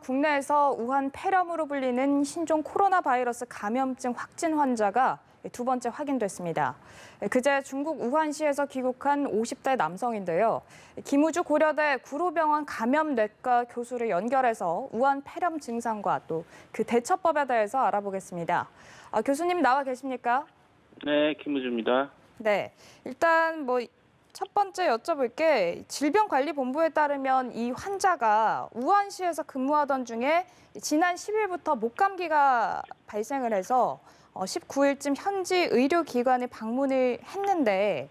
국내에서 우한 폐렴으로 불리는 신종 코로나 바이러스 감염증 확진 환자가 두 번째 확인됐습니다. 그제 중국 우한시에서 귀국한 50대 남성인데요. 김우주 고려대 구로병원 감염내과 교수를 연결해서 우한 폐렴 증상과 또 그 대처법에 대해서 알아보겠습니다. 교수님 나와 계십니까? 네, 김우주입니다. 네, 일단 첫 번째 여쭤볼 게 질병관리본부에 따르면 이 환자가 우한시에서 근무하던 중에 지난 10일부터 목감기가 발생을 해서 19일쯤 현지 의료기관에 방문을 했는데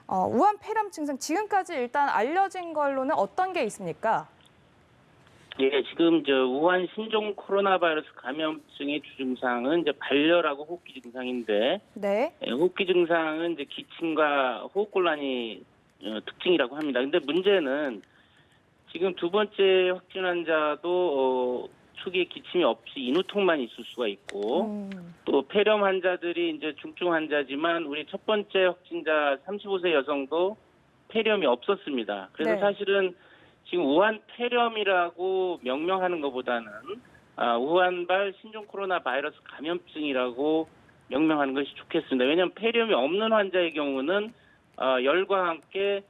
우한 폐렴 증상 지금까지 일단 알려진 걸로는 어떤 게 있습니까? 예, 지금 우한 신종 코로나 바이러스 감염증의 주증상은 발열하고 호흡기 증상인데, 네. 호흡기 증상은 기침과 호흡곤란이 특징이라고 합니다. 근데 문제는 지금 두 번째 확진 환자도 초기에 기침이 없이 인후통만 있을 수가 있고, 또 폐렴 환자들이 중증 환자지만 우리 첫 번째 확진자 35세 여성도 폐렴이 없었습니다. 그래서 네. 사실은 지금 우한 폐렴이라고 명명하는 것보다는 우한발 신종 코로나 바이러스 감염증이라고 명명하는 것이 좋겠습니다. 왜냐하면 폐렴이 없는 환자의 경우는 열과 함께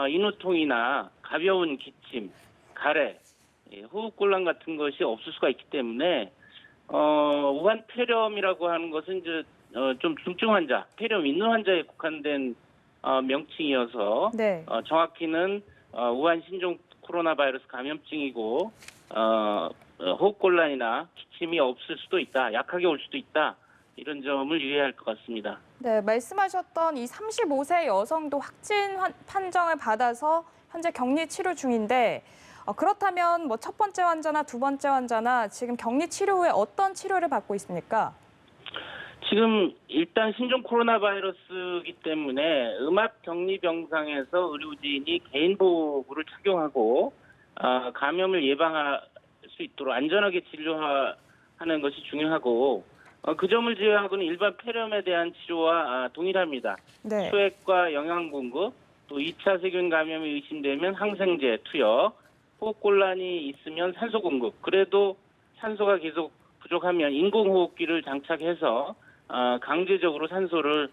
인후통이나 가벼운 기침, 가래, 호흡곤란 같은 것이 없을 수가 있기 때문에 우한 폐렴이라고 하는 것은 좀 중증 환자, 폐렴 있는 환자에 국한된 명칭이어서 네. 정확히는 우한 신종 코로나 바이러스 감염증이고 호흡곤란이나 기침이 없을 수도 있다, 약하게 올 수도 있다, 이런 점을 유의해야 할 것 같습니다. 네, 말씀하셨던 이 35세 여성도 확진 판정을 받아서 현재 격리 치료 중인데 그렇다면 첫 번째 환자나 두 번째 환자나 지금 격리 치료 후에 어떤 치료를 받고 있습니까? 지금 일단 신종 코로나 바이러스이기 때문에 음압 격리 병상에서 의료진이 개인보호구를 착용하고 감염을 예방할 수 있도록 안전하게 진료하는 것이 중요하고 그 점을 제외하고는 일반 폐렴에 대한 치료와 동일합니다. 네. 수액과 영양 공급, 또 2차 세균 감염이 의심되면 항생제 투여, 호흡곤란이 있으면 산소 공급, 그래도 산소가 계속 부족하면 인공호흡기를 장착해서 강제적으로 산소를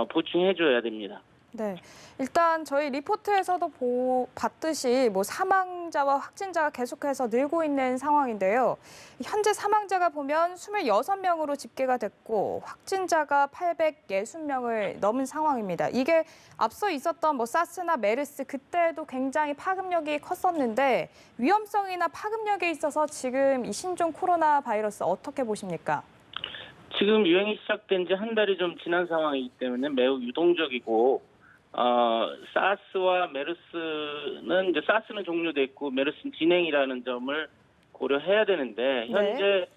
보충해줘야 됩니다. 네, 일단 저희 리포트에서도 봤듯이 사망자와 확진자가 계속해서 늘고 있는 상황인데요. 현재 사망자가 보면 26명으로 집계가 됐고 확진자가 860명을 넘은 상황입니다. 이게 앞서 있었던 사스나 메르스 그때도 굉장히 파급력이 컸었는데 위험성이나 파급력에 있어서 지금 이 신종 코로나 바이러스 어떻게 보십니까? 지금 유행이 시작된 지 한 달이 좀 지난 상황이기 때문에 매우 유동적이고 사스와 메르스는 사스는 종료됐고 메르스는 진행이라는 점을 고려해야 되는데 현재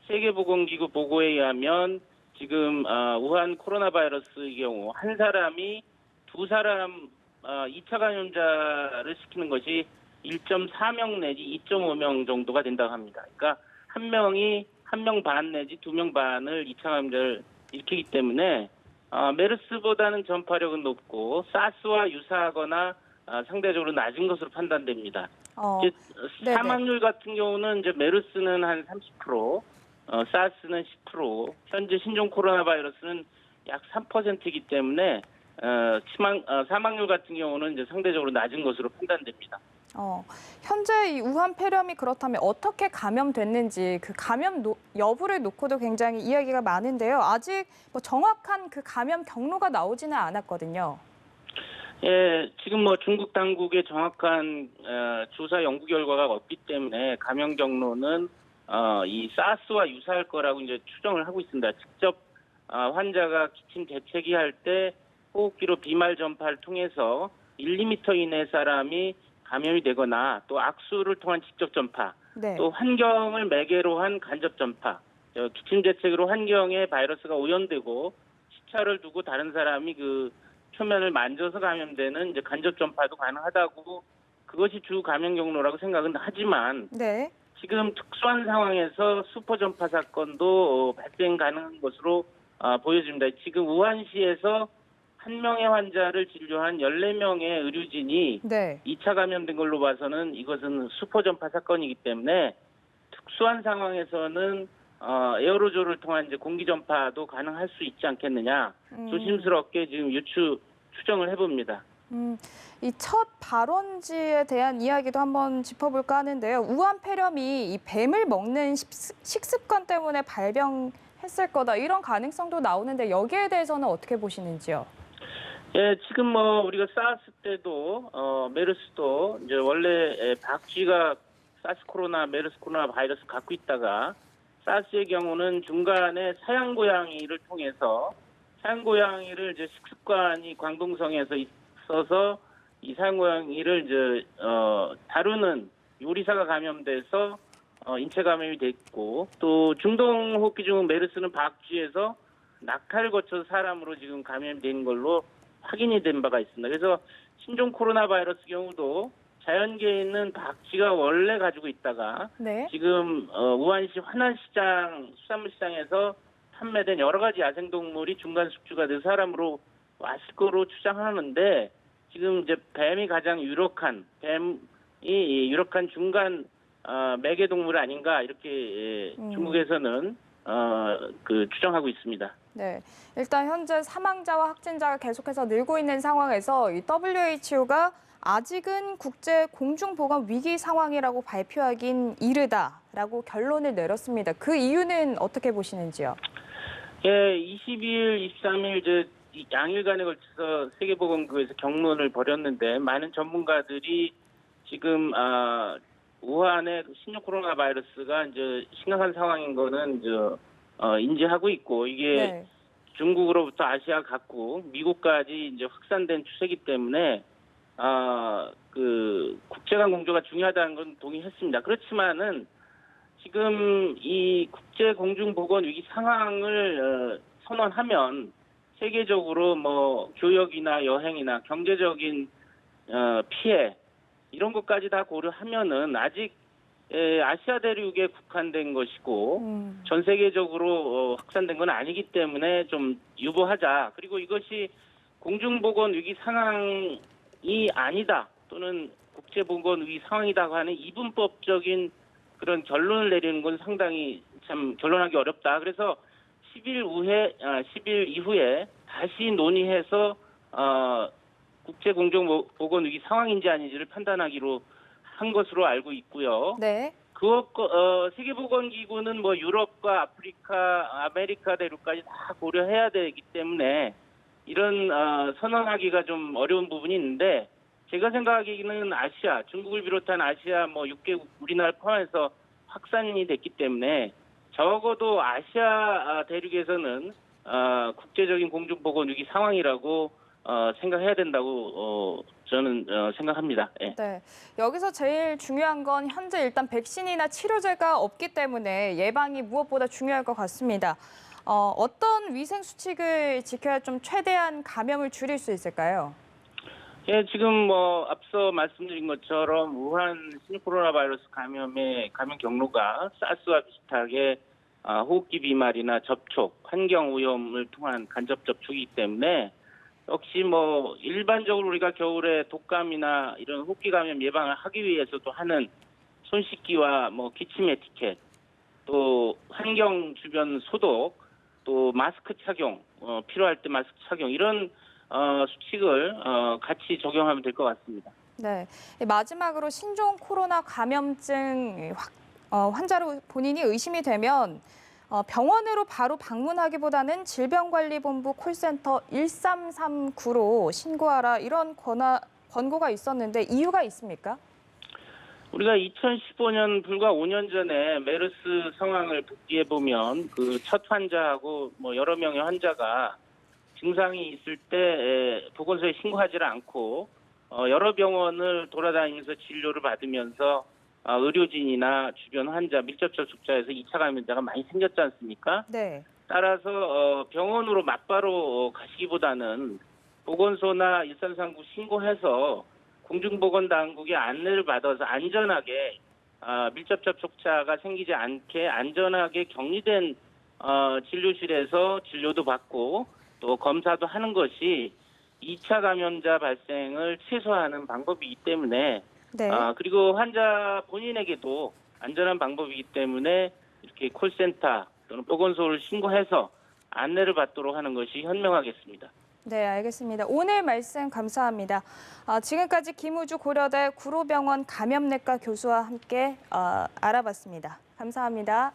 세계보건기구 보고에 의하면 지금 우한 코로나 바이러스의 경우 한 사람이 두 사람 2차 감염자를 시키는 것이 1.4명 내지 2.5명 정도가 된다고 합니다. 그러니까 한 명이 1명 반 내지 2명 반을 2차 감염자를 일으키기 때문에 메르스보다는 전파력은 높고 사스와 유사하거나 상대적으로 낮은 것으로 판단됩니다. 사망률 같은 경우는 메르스는 한 30%, 사스는 10%, 현재 신종 코로나 바이러스는 약 3%이기 때문에 사망률 같은 경우는 상대적으로 낮은 것으로 판단됩니다. 현재 이 우한 폐렴이 그렇다면 어떻게 감염됐는지 그 감염 여부를 놓고도 굉장히 이야기가 많은데요. 아직 정확한 그 감염 경로가 나오지는 않았거든요. 예, 지금 중국 당국의 정확한 조사 연구 결과가 없기 때문에 감염 경로는 이 사스와 유사할 거라고 추정을 하고 있습니다. 직접 환자가 기침 재채기할 때 호흡기로 비말 전파를 통해서 1~2m 이내 사람이 감염이 되거나 또 악수를 통한 직접 전파, 네. 또 환경을 매개로 한 간접 전파, 기침 재채기로 환경에 바이러스가 오염되고 시차를 두고 다른 사람이 그 표면을 만져서 감염되는 간접 전파도 가능하다고 그것이 주 감염 경로라고 생각은 하지만 네. 지금 특수한 상황에서 슈퍼 전파 사건도 발생 가능한 것으로 보여집니다. 지금 우한시에서 한 명의 환자를 진료한 14명의 의료진이 2차 감염된 걸로 봐서는 이것은 슈퍼 전파 사건이기 때문에 압수한 상황에서는 에어로졸을 통한 이제 공기 전파도 가능할 수 있지 않겠느냐. 조심스럽게 지금 추정을 해봅니다. 이 첫 발원지에 대한 이야기도 한번 짚어볼까 하는데요. 우한 폐렴이 이 뱀을 먹는 식습관 때문에 발병했을 거다 이런 가능성도 나오는데 여기에 대해서는 어떻게 보시는지요? 예, 지금 뭐 우리가 사스 때도 메르스도 이제 원래 박쥐가 사스 코로나 메르스 코로나 바이러스 갖고 있다가 사스의 경우는 중간에 사양 고양이를 통해서 사양 고양이를 이제 식습관이 광동성에서 있어서 이 사양 고양이를 이제 다루는 요리사가 감염돼서 인체 감염이 됐고 또 중동호흡기증후 메르스는 박쥐에서 낙타를 거쳐서 사람으로 지금 감염된 걸로 확인이 된 바가 있습니다. 그래서 신종 코로나 바이러스 경우도 자연계에 있는 박쥐가 원래 가지고 있다가 네. 지금 우한시 화난시장 수산물시장에서 판매된 여러 가지 야생동물이 중간 숙주가 돼서 사람으로 왔을 거로 추정하는데 지금 이제 뱀이 가장 유력한 중간 매개동물 아닌가 이렇게 중국에서는 추정하고 있습니다. 네, 일단 현재 사망자와 확진자가 계속해서 늘고 있는 상황에서 이 WHO가 아직은 국제 공중보건 위기 상황이라고 발표하긴 이르다라고 결론을 내렸습니다. 그 이유는 어떻게 보시는지요? 예, 22일, 23일 이제 양일간에 걸쳐서 세계보건기구에서 경론을 벌였는데 많은 전문가들이 지금 우한의 신종 코로나 바이러스가 이제 심각한 상황인 거는 이제 인지하고 있고 이게 네. 중국으로부터 아시아 각국, 미국까지 이제 확산된 추세이기 때문에 국제간 공조가 중요하다는 건 동의했습니다. 그렇지만은 지금 이 국제 공중 보건 위기 상황을 선언하면 세계적으로 뭐 교역이나 여행이나 경제적인 피해 이런 것까지 다 고려하면은 아직 아시아 대륙에 국한된 것이고 전 세계적으로 확산된 건 아니기 때문에 좀 유보하자. 그리고 이것이 공중보건 위기 상황이 아니다 또는 국제보건 위기 상황이라고 하는 이분법적인 그런 결론을 내리는 건 상당히 참 결론하기 어렵다. 그래서 10일 이후에 다시 논의해서 국제공중보건 위기 상황인지 아닌지를 판단하기로 한 것으로 알고 있고요. 네. 세계보건기구는 뭐 유럽과 아프리카, 아메리카 대륙까지 다 고려해야 되기 때문에 이런 선언하기가 좀 어려운 부분이 있는데 제가 생각하기에는 아시아, 중국을 비롯한 아시아 뭐 6개국 우리나라 포함해서 확산이 됐기 때문에 적어도 아시아 대륙에서는 국제적인 공중보건 위기 상황이라고 생각해야 된다고 저는 생각합니다. 예. 네. 여기서 제일 중요한 건 현재 일단 백신이나 치료제가 없기 때문에 예방이 무엇보다 중요할 것 같습니다. 어떤 위생 수칙을 지켜야 좀 최대한 감염을 줄일 수 있을까요? 예, 지금 뭐 앞서 말씀드린 것처럼 우한 신종 코로나 바이러스 감염의 감염 경로가 사스와 비슷하게 호흡기 비말이나 접촉, 환경 오염을 통한 간접 접촉이기 때문에 역시 뭐 일반적으로 우리가 겨울에 독감이나 이런 호흡기 감염 예방을 하기 위해서도 하는 손 씻기와 뭐 기침 에티켓, 또 환경 주변 소독, 또 마스크 착용, 필요할 때 마스크 착용 이런 수칙을 같이 적용하면 될 것 같습니다. 네. 마지막으로 신종 코로나 감염증 환자로 본인이 의심이 되면 병원으로 바로 방문하기보다는 질병관리본부 콜센터 1339로 신고하라 이런 권고가 있었는데 이유가 있습니까? 우리가 2015년 불과 5년 전에 메르스 상황을 복기해 보면 그 첫 환자하고 뭐 여러 명의 환자가 증상이 있을 때 보건소에 신고하지를 않고 여러 병원을 돌아다니면서 진료를 받으면서 의료진이나 주변 환자, 밀접 접촉자에서 2차 감염자가 많이 생겼지 않습니까? 네. 따라서 병원으로 맞바로 가시기보다는 보건소나 1339 신고해서 공중보건당국의 안내를 받아서 안전하게 밀접 접촉자가 생기지 않게 안전하게 격리된 진료실에서 진료도 받고 또 검사도 하는 것이 2차 감염자 발생을 최소화하는 방법이기 때문에 네. 그리고 환자 본인에게도 안전한 방법이기 때문에 이렇게 콜센터 또는 보건소를 신고해서 안내를 받도록 하는 것이 현명하겠습니다. 네, 알겠습니다. 오늘 말씀 감사합니다. 지금까지 김우주 고려대 구로병원 감염내과 교수와 함께 알아봤습니다. 감사합니다.